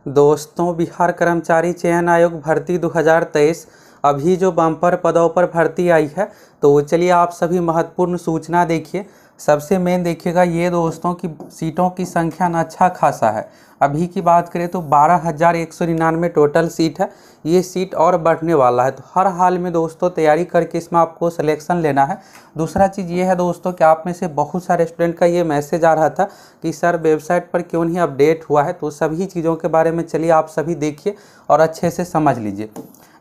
दोस्तों, बिहार कर्मचारी चयन आयोग भर्ती 2023 अभी जो बम्पर पदों पर भर्ती आई है, तो चलिए आप सभी महत्वपूर्ण सूचना देखिए। सबसे मेन देखिएगा ये दोस्तों की सीटों की संख्या न अच्छा खासा है। अभी की बात करें तो 12,199 टोटल सीट है। ये सीट और बढ़ने वाला है, तो हर हाल में दोस्तों तैयारी करके इसमें आपको सिलेक्शन लेना है। दूसरा चीज़ ये है दोस्तों कि आप में से बहुत सारे स्टूडेंट का ये मैसेज आ रहा था कि सर वेबसाइट पर क्यों नहीं अपडेट हुआ है, तो सभी चीज़ों के बारे में चलिए आप सभी देखिए और अच्छे से समझ लीजिए।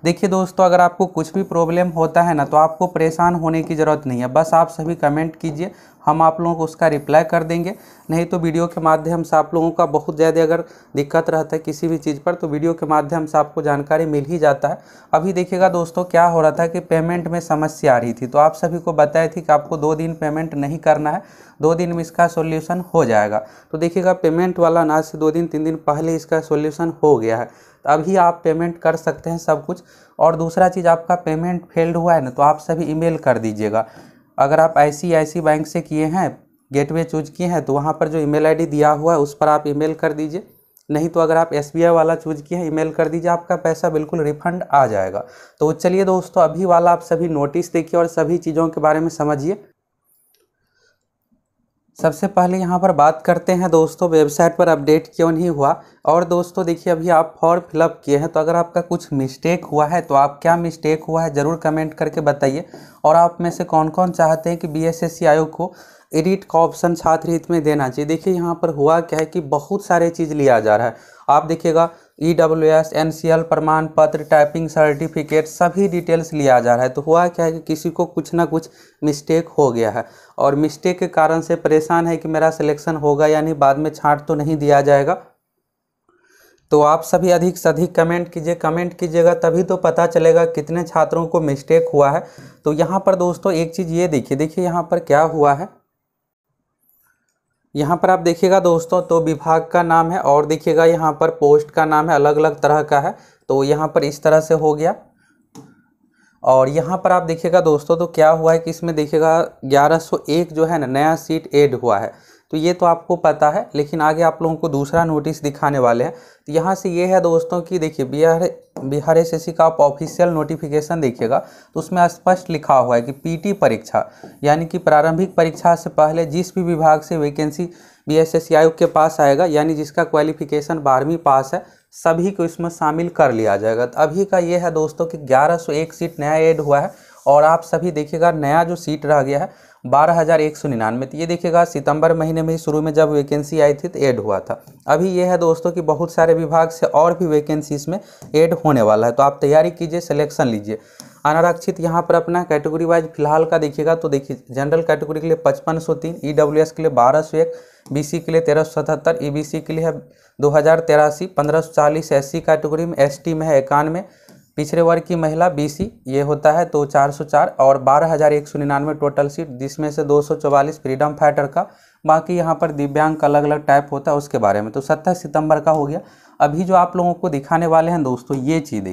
देखिए दोस्तों, अगर आपको कुछ भी प्रॉब्लम होता है ना, तो आपको परेशान होने की ज़रूरत नहीं है। बस आप सभी कमेंट कीजिए, हम आप लोगों को उसका रिप्लाई कर देंगे। नहीं तो वीडियो के माध्यम से आप लोगों का बहुत ज़्यादा अगर दिक्कत रहता है किसी भी चीज़ पर, तो वीडियो के माध्यम से आपको जानकारी मिल ही जाता है। अभी देखिएगा दोस्तों, क्या हो रहा था कि पेमेंट में समस्या आ रही थी, तो आप सभी को बताई थी कि आपको 2 दिन पेमेंट नहीं करना है, 2 दिन में इसका सॉल्यूशन हो जाएगा। तो देखिएगा पेमेंट वाला ना से 2 दिन 3 दिन पहले इसका सॉल्यूशन हो गया है। तो अभी आप पेमेंट कर सकते हैं सब कुछ। और दूसरा चीज़, आपका पेमेंट फेल्ड हुआ है ना, तो आप सभी ईमेल कर दीजिएगा। अगर आप ICICI बैंक से किए हैं, गेटवे चूज किए हैं, तो वहाँ पर जो ईमेल ID दिया हुआ है उस पर आप ईमेल कर दीजिए। नहीं तो अगर आप SBI वाला चूज किए हैं, ईमेल कर दीजिए, आपका पैसा बिल्कुल रिफंड आ जाएगा। तो चलिए दोस्तों, अभी वाला आप सभी नोटिस देखिए और सभी चीज़ों के बारे में समझिए। सबसे पहले यहाँ पर बात करते हैं दोस्तों, वेबसाइट पर अपडेट क्यों नहीं हुआ। और दोस्तों देखिए, अभी आप फॉर्म फिलअप किए हैं, तो अगर आपका कुछ मिस्टेक हुआ है तो आप क्या मिस्टेक हुआ है ज़रूर कमेंट करके बताइए। और आप में से कौन कौन चाहते हैं कि BSSC आयोग को एडिट का ऑप्शन छात्र हित में देना चाहिए। देखिए यहाँ पर हुआ क्या है कि बहुत सारे चीज़ लिया जा रहा है। आप देखिएगा EWS, NCL प्रमाण पत्र, टाइपिंग सर्टिफिकेट, सभी डिटेल्स लिया जा रहा है। तो हुआ क्या है कि किसी को कुछ ना कुछ मिस्टेक हो गया है और मिस्टेक के कारण से परेशान है कि मेरा सिलेक्शन होगा या नहीं, बाद में छांट तो नहीं दिया जाएगा। तो आप सभी अधिक से अधिक कमेंट कीजिएगा, तभी तो पता चलेगा कितने छात्रों को मिस्टेक हुआ है। तो यहाँ पर दोस्तों एक चीज़ ये देखिए यहाँ पर क्या हुआ है। यहाँ पर आप देखिएगा दोस्तों, तो विभाग का नाम है और देखिएगा यहाँ पर पोस्ट का नाम है, अलग अलग तरह का है। तो यहाँ पर इस तरह से हो गया। और यहाँ पर आप देखिएगा दोस्तों, तो क्या हुआ है कि इसमें देखिएगा 1101 जो है ना नया सीट ऐड हुआ है। तो ये तो आपको पता है, लेकिन आगे आप लोगों को दूसरा नोटिस दिखाने वाले हैं। तो यहाँ से ये है दोस्तों कि देखिए बिहार SSC का आप ऑफिशियल नोटिफिकेशन देखिएगा, तो उसमें स्पष्ट लिखा हुआ है कि PT परीक्षा यानी कि प्रारंभिक परीक्षा से पहले जिस भी विभाग से वैकेंसी BSSC आयोग के पास आएगा, यानी जिसका क्वालिफिकेशन 12वीं पास है, सभी को इसमें शामिल कर लिया जाएगा। तो अभी का ये है दोस्तों कि 1101 सीट नया ऐड हुआ है। और आप सभी देखिएगा नया जो सीट रह गया है 12,199। तो ये देखिएगा सितंबर महीने में ही शुरू में जब वैकेंसी आई थी तो ऐड हुआ था। अभी ये है दोस्तों कि बहुत सारे विभाग से और भी वैकेंसी इसमें ऐड होने वाला है। तो आप तैयारी कीजिए, सिलेक्शन लीजिए। अनारक्षित यहाँ पर अपना कैटेगरी वाइज फिलहाल का देखिएगा, तो देखिए जनरल कैटेगरी के लिए 5503, EWS के लिए 1201, BC के लिए 1377, EBC के लिए है 2083, 1540, SC कैटेगरी में, ST में है 91, पिछड़े वर्ग की महिला BC ये होता है तो 404 और 12,199 टोटल सीट, जिसमें से 244 फ्रीडम फाइटर का। बाकी यहाँ पर दिव्यांग का अलग अलग टाइप होता है उसके बारे में। तो 27 सितंबर का हो गया। अभी जो आप लोगों को दिखाने वाले हैं दोस्तों, ये चीज़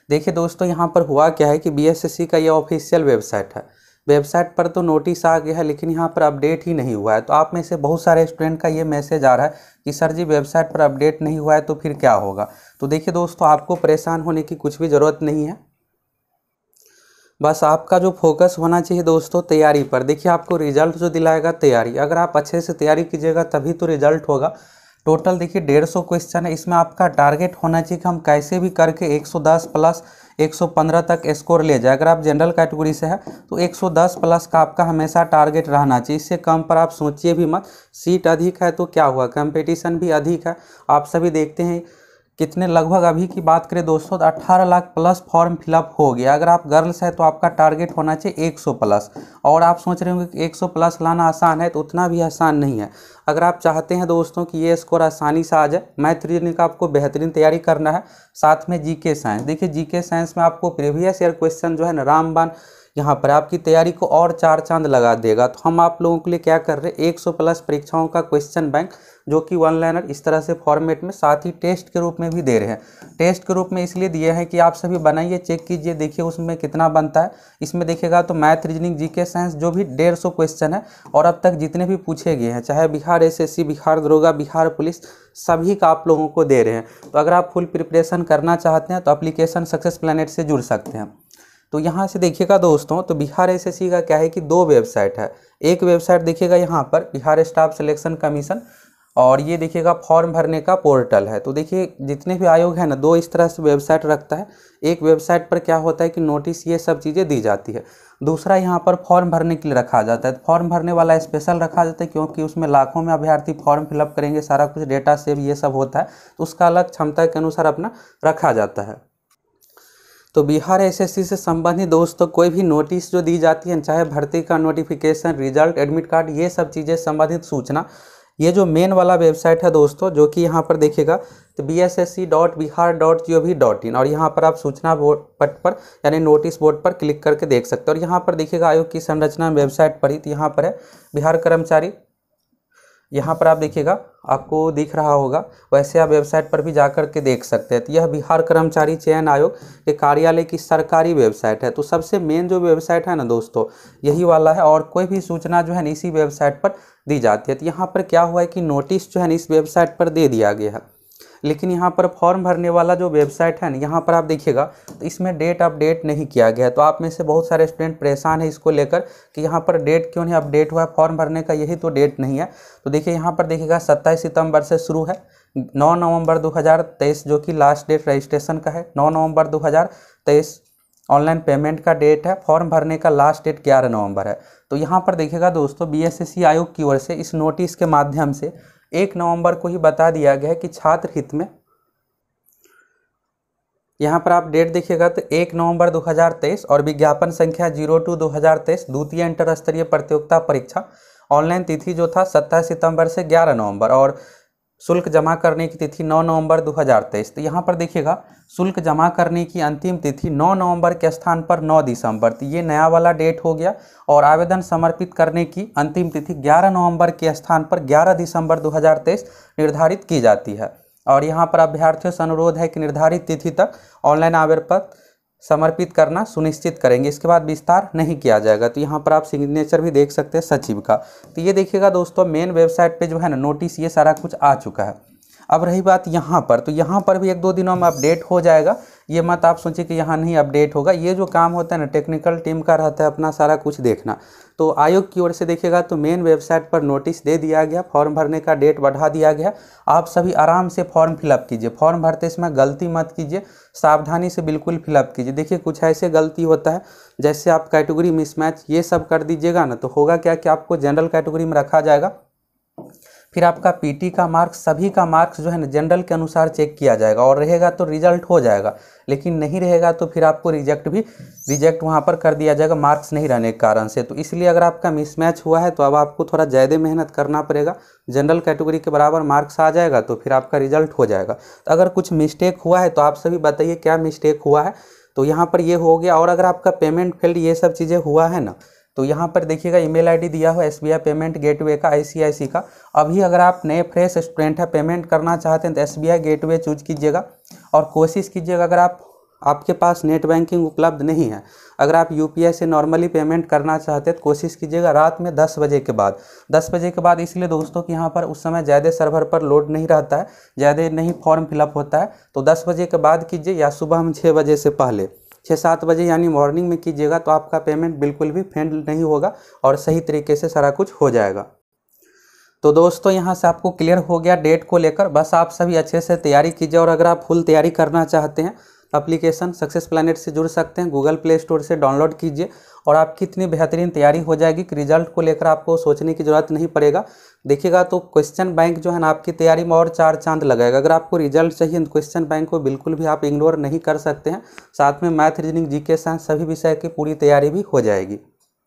देखिए दोस्तों, यहाँ पर हुआ क्या है कि BSSC का ये ऑफिशियल वेबसाइट है। वेबसाइट पर तो नोटिस आ गया है, लेकिन यहाँ पर अपडेट ही नहीं हुआ है। तो आप में से बहुत सारे स्टूडेंट का ये मैसेज आ रहा है कि सर जी वेबसाइट पर अपडेट नहीं हुआ है तो फिर क्या होगा। तो देखिए दोस्तों, आपको परेशान होने की कुछ भी ज़रूरत नहीं है। बस आपका जो फोकस होना चाहिए दोस्तों तैयारी पर। देखिए आपको रिजल्ट जो दिलाएगा तैयारी, अगर आप अच्छे से तैयारी कीजिएगा तभी तो रिजल्ट होगा। टोटल देखिए 150 क्वेश्चन है। इसमें आपका टारगेट होना चाहिए कि हम कैसे भी करके 110 प्लस 115 तक स्कोर ले जाए। अगर आप जनरल कैटेगरी से है तो 110 प्लस का आपका हमेशा टारगेट रहना चाहिए। इससे कम पर आप सोचिए भी मत। सीट अधिक है तो क्या हुआ, कंपटीशन भी अधिक है। आप सभी देखते हैं कितने, लगभग अभी की बात करें दोस्तों तो 18 लाख प्लस फॉर्म फिलअप हो गया। अगर आप गर्ल्स है तो आपका टारगेट होना चाहिए 100 प्लस। और आप सोच रहे होंगे कि 100 प्लस लाना आसान है, तो उतना भी आसान नहीं है। अगर आप चाहते हैं दोस्तों कि ये स्कोर आसानी से आ जाए, मैथ रीजनिंग का आपको बेहतरीन तैयारी करना है, साथ में GK साइंस। देखिए GK साइंस में आपको प्रीवियस ईयर क्वेश्चन जो है ना रामबाण यहाँ पर आपकी तैयारी को और 4 चांद लगा देगा। तो हम आप लोगों के लिए क्या कर रहे हैं, 100 प्लस परीक्षाओं का क्वेश्चन बैंक जो कि वन लाइनर इस तरह से फॉर्मेट में, साथ ही टेस्ट के रूप में भी दे रहे हैं। टेस्ट के रूप में इसलिए दिए हैं कि आप सभी बनाइए, चेक कीजिए, देखिए उसमें कितना बनता है। इसमें देखिएगा तो मैथ, रीजनिंग, जीके, साइंस जो भी 150 क्वेश्चन है और अब तक जितने भी पूछे गए हैं, चाहे बिहार एसएससी, बिहार दरोगा, बिहार पुलिस, सभी का आप लोगों को दे रहे हैं। तो अगर आप फुल प्रिपरेशन करना चाहते हैं तो एप्लीकेशन सक्सेस प्लैनेट से जुड़ सकते हैं। तो यहाँ से देखिएगा दोस्तों, तो बिहार एसएससी का क्या है कि 2 वेबसाइट है। एक वेबसाइट देखिएगा यहाँ पर बिहार स्टाफ सिलेक्शन कमीशन, और ये देखिएगा फॉर्म भरने का पोर्टल है। तो देखिए जितने भी आयोग है ना, 2 इस तरह से वेबसाइट रखता है। एक वेबसाइट पर क्या होता है कि नोटिस ये सब चीज़ें दी जाती है, दूसरा यहाँ पर फॉर्म भरने के लिए रखा जाता है। फॉर्म भरने वाला स्पेशल रखा जाता है क्योंकि उसमें लाखों में अभ्यर्थी फॉर्म फिलअप करेंगे, सारा कुछ डेटा सेव ये सब होता है, तो उसका अलग क्षमता के अनुसार अपना रखा जाता है। तो बिहार एसएससी से संबंधित दोस्तों कोई भी नोटिस जो दी जाती है, चाहे भर्ती का नोटिफिकेशन, रिजल्ट, एडमिट कार्ड, ये सब चीज़ें संबंधित सूचना, ये जो मेन वाला वेबसाइट है दोस्तों, जो कि यहाँ पर देखिएगा तो bssc.bihar.gov.in, और यहाँ पर आप सूचना बोर्ड पट पर यानी नोटिस बोर्ड पर क्लिक करके देख सकते हैं। और यहाँ पर देखिएगा आयोग की संरचना वेबसाइट पर ही, तो यहाँ पर है बिहार कर्मचारी, यहाँ पर आप देखिएगा आपको दिख रहा होगा, वैसे आप वेबसाइट पर भी जाकर के देख सकते हैं। तो यह बिहार कर्मचारी चयन आयोग के कार्यालय की सरकारी वेबसाइट है। तो सबसे मेन जो वेबसाइट है ना दोस्तों, यही वाला है, और कोई भी सूचना जो है ना इसी वेबसाइट पर दी जाती है। तो यहाँ पर क्या हुआ है कि नोटिस जो है ना इस वेबसाइट पर दे दिया गया है, लेकिन यहाँ पर फॉर्म भरने वाला जो वेबसाइट है ना, यहाँ पर आप देखिएगा तो इसमें डेट अपडेट नहीं किया गया है। तो आप में से बहुत सारे स्टूडेंट परेशान है इसको लेकर कि यहाँ पर डेट क्यों नहीं अपडेट हुआ है, फॉर्म भरने का यही तो डेट नहीं है। तो देखिए यहाँ पर देखिएगा 27 सितंबर से शुरू है, 9 नवंबर 2023 जो कि लास्ट डेट रजिस्ट्रेशन का है, 9 नवंबर 2023 ऑनलाइन पेमेंट का डेट है, फॉर्म भरने का लास्ट डेट 11 नवंबर है। तो यहाँ पर देखिएगा दोस्तों बीएसएससी आयोग की ओर से इस नोटिस के माध्यम से 1 नवंबर को ही बता दिया गया है कि छात्र हित में, यहाँ पर आप डेट देखिएगा तो 1 नवंबर 2023 और विज्ञापन संख्या 02/2023 द्वितीय इंटर स्तरीय प्रतियोगिता परीक्षा ऑनलाइन तिथि जो था 27 सितंबर से 11 नवंबर, और शुल्क जमा करने की तिथि 9 नवंबर 2023। तो यहाँ पर देखिएगा शुल्क जमा करने की अंतिम तिथि 9 नवंबर के स्थान पर 9 दिसंबर, तो ये नया वाला डेट हो गया। और आवेदन समर्पित करने की अंतिम तिथि 11 नवंबर के स्थान पर 11 दिसंबर 2023 निर्धारित की जाती है। और यहाँ पर अभ्यर्थियों से अनुरोध है कि निर्धारित तिथि तक ऑनलाइन आवेदन पत्र समर्पित करना सुनिश्चित करेंगे, इसके बाद विस्तार नहीं किया जाएगा। तो यहाँ पर आप सिग्नेचर भी देख सकते हैं सचिव का। तो ये देखिएगा दोस्तों मेन वेबसाइट पे जो है ना नोटिस ये सारा कुछ आ चुका है। अब रही बात यहाँ पर, तो यहाँ पर भी 1-2 दिनों में अपडेट हो जाएगा, ये मत आप सोचिए कि यहाँ नहीं अपडेट होगा। ये जो काम होता है ना टेक्निकल टीम का रहता है अपना सारा कुछ देखना। तो आयोग की ओर से देखिएगा तो मेन वेबसाइट पर नोटिस दे दिया गया, फॉर्म भरने का डेट बढ़ा दिया गया। आप सभी आराम से फॉर्म फिलअप कीजिए, फॉर्म भरते समय गलती मत कीजिए, सावधानी से बिल्कुल फिलअप कीजिए। देखिए कुछ ऐसे गलती होता है जैसे आप कैटेगरी मिसमैच ये सब कर दीजिएगा ना, तो होगा क्या कि आपको जनरल कैटेगरी में रखा जाएगा, फिर आपका पीटी का मार्क्स, सभी का मार्क्स जो है ना जनरल के अनुसार चेक किया जाएगा, और रहेगा तो रिजल्ट हो जाएगा, लेकिन नहीं रहेगा तो फिर आपको रिजेक्ट वहाँ पर कर दिया जाएगा मार्क्स नहीं रहने के कारण से। तो इसलिए अगर आपका मिसमैच हुआ है तो अब आपको थोड़ा ज़्यादा मेहनत करना पड़ेगा, जनरल कैटेगरी के बराबर मार्क्स आ जाएगा तो फिर आपका रिजल्ट हो जाएगा। तो अगर कुछ मिस्टेक हुआ है तो आप सभी बताइए क्या मिस्टेक हुआ है। तो यहाँ पर ये हो गया। और अगर आपका पेमेंट फेल्ड ये सब चीज़ें हुआ है ना, तो यहाँ पर देखिएगा ईमेल आईडी दिया हुआ एसबीआई पेमेंट गेटवे का, आईसीआईसी का। अभी अगर आप नए फ्रेश स्टूडेंट हैं, पेमेंट करना चाहते हैं तो एसबीआई गेटवे चूज कीजिएगा, और कोशिश कीजिएगा अगर आपके पास नेट बैंकिंग उपलब्ध नहीं है, अगर आप यूपीआई से नॉर्मली पेमेंट करना चाहते हैं तो कोशिश कीजिएगा रात में 10 बजे के बाद। 10 बजे के बाद इसलिए दोस्तों कि यहाँ पर उस समय ज़्यादा सर्वर पर लोड नहीं रहता है, ज़्यादा नहीं फॉर्म फिलअप होता है। तो 10 बजे के बाद कीजिए, या सुबह में 6 बजे से पहले, 6-7 बजे यानी मॉर्निंग में कीजिएगा, तो आपका पेमेंट बिल्कुल भी फेल नहीं होगा और सही तरीके से सारा कुछ हो जाएगा। तो दोस्तों यहाँ से आपको क्लियर हो गया डेट को लेकर। बस आप सभी अच्छे से तैयारी कीजिए, और अगर आप फुल तैयारी करना चाहते हैं तो एप्लीकेशन सक्सेस प्लैनेट से जुड़ सकते हैं, गूगल प्ले स्टोर से डाउनलोड कीजिए, और आपकी इतनी बेहतरीन तैयारी हो जाएगी कि रिजल्ट को लेकर आपको सोचने की ज़रूरत नहीं पड़ेगा। देखिएगा तो क्वेश्चन बैंक जो है ना आपकी तैयारी में और 4 चांद लगाएगा। अगर आपको रिजल्ट चाहिए तो क्वेश्चन बैंक को बिल्कुल भी आप इग्नोर नहीं कर सकते हैं। साथ में मैथ, रीजनिंग, जीके, साइंस सभी विषय की पूरी तैयारी भी हो जाएगी।